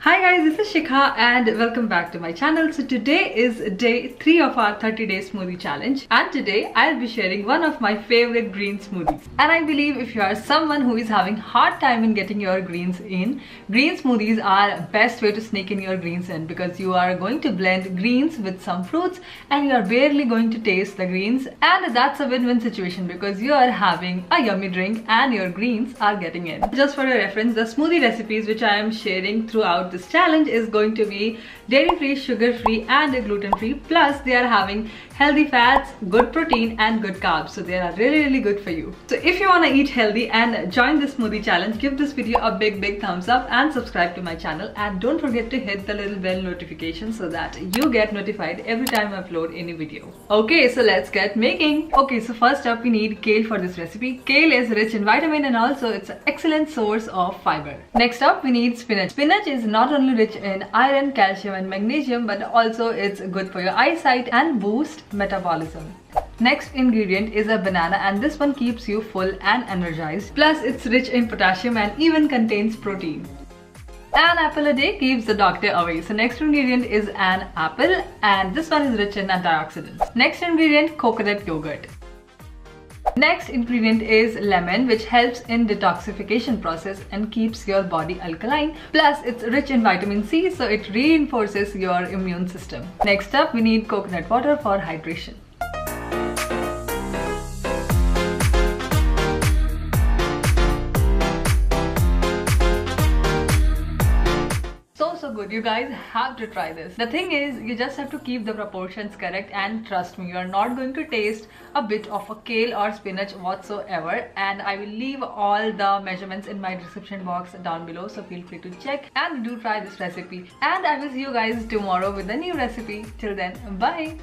Hi guys, this is Shikha and welcome back to my channel. So today is day 3 of our 30-day smoothie challenge, and today I'll be sharing one of my favorite green smoothies. And I believe if you are someone who is having hard time in getting your greens in, green smoothies are best way to sneak in your greens in, because you are going to blend greens with some fruits and you are barely going to taste the greens, and that's a win-win situation because you are having a yummy drink and your greens are getting in. Just for your reference, the smoothie recipes which I am sharing throughout this challenge is going to be dairy-free, sugar-free and gluten-free, plus they are having healthy fats, good protein and good carbs, so they are really good for you. So if you want to eat healthy and join this smoothie challenge, give this video a big thumbs up and subscribe to my channel, and don't forget to hit the little bell notification so that you get notified every time I upload any video. Okay, so let's get making. Okay, so first up we need kale for this recipe. Kale is rich in vitamin and also it's an excellent source of fiber. Next up we need spinach. Spinach is not only rich in iron, calcium and magnesium, but also it's good for your eyesight and boost metabolism. Next ingredient is a banana, and this one keeps you full and energized. Plus it's rich in potassium and even contains protein. An apple a day keeps the doctor away. So next ingredient is an apple, and this one is rich in antioxidants. Next ingredient, coconut yogurt. Next ingredient is lemon, which helps in detoxification process and keeps your body alkaline. Plus it's rich in vitamin C, so it reinforces your immune system. Next up we need coconut water for hydration. So good, you guys have to try this. The thing is, you just have to keep the proportions correct, and trust me, you are not going to taste a bit of a kale or spinach whatsoever. And I will leave all the measurements in my description box down below, so feel free to check and do try this recipe. And I will see you guys tomorrow with a new recipe. Till then, bye.